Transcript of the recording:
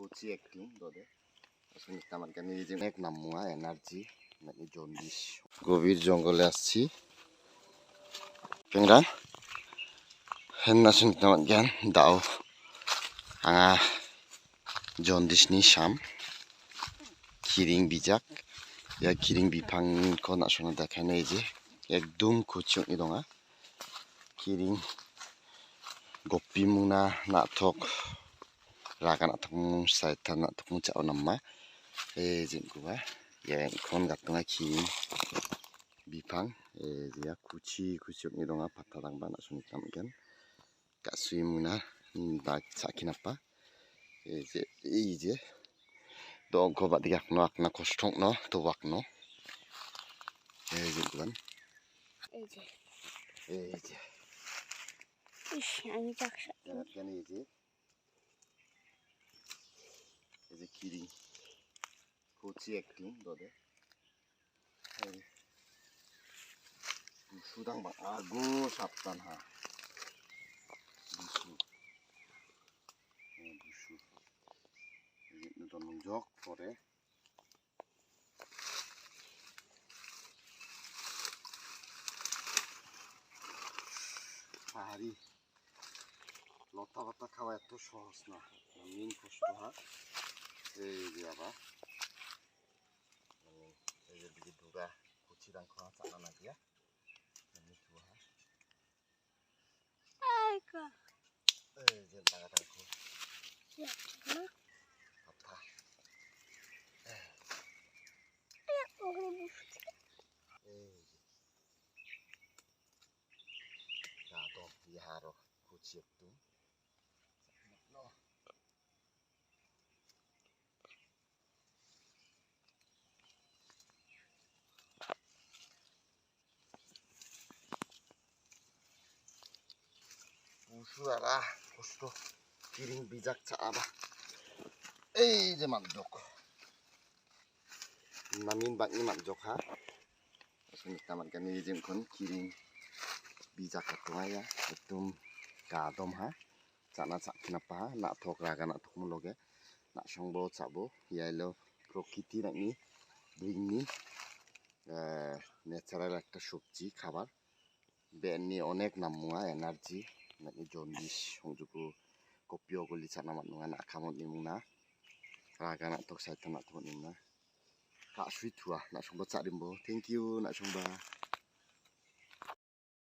kuci acting dode asuni taman kan ni je ek namua energy nani jondis gobir jongole aschi pengra henna suni taman gan dao anga jondis ni sham kiring bijak ya kiring bipang ko na sona dekhane je ekdum kuchuk ni donga kiring gopi muna nathok raga nathok mung sai tan nathok mung chao namma jingkuba ya kon gatunga kiring bipang ya kuchi kuchuk ni donga patadang bana suni tamgen kasui muna ba sakinapa je dong ko ba digak no akna kosthong no to wakno jingkuban je আমি চাকসা কেন এই যে কিরিং কুচি acting dode sudang bang ago saptan ha busu ini don jok pore hari lota bata খাওয়া এত সহজ না main কষ্ট হয় এই যে আবার এই যে দিকে দুরা কুচি রাং খাওয়া চালা না দিয়া এমনি তুয়া আইকা এই যে লাগা থাকো কথা এই gato iharo kuci itu no Usura kosto kiring bijak caaba je manjok namin bakni manjok ha asuni taman kan ni jengkon kiring bijak katunga ya ekdum gadom ha chana chakinapa na thok raga na thok muloge na songbo chabo yailo প্রকৃতি নাকি Bhringi natural একটা সবজি খাবার বেনি অনেক নামুয়া energy নাকি jaundice সংযোগু কপিও গলি চানা মানুয়া না খামত নিমুনা raga na tok saita na thok nimna ka sui thua na songba charimbo thank you na songba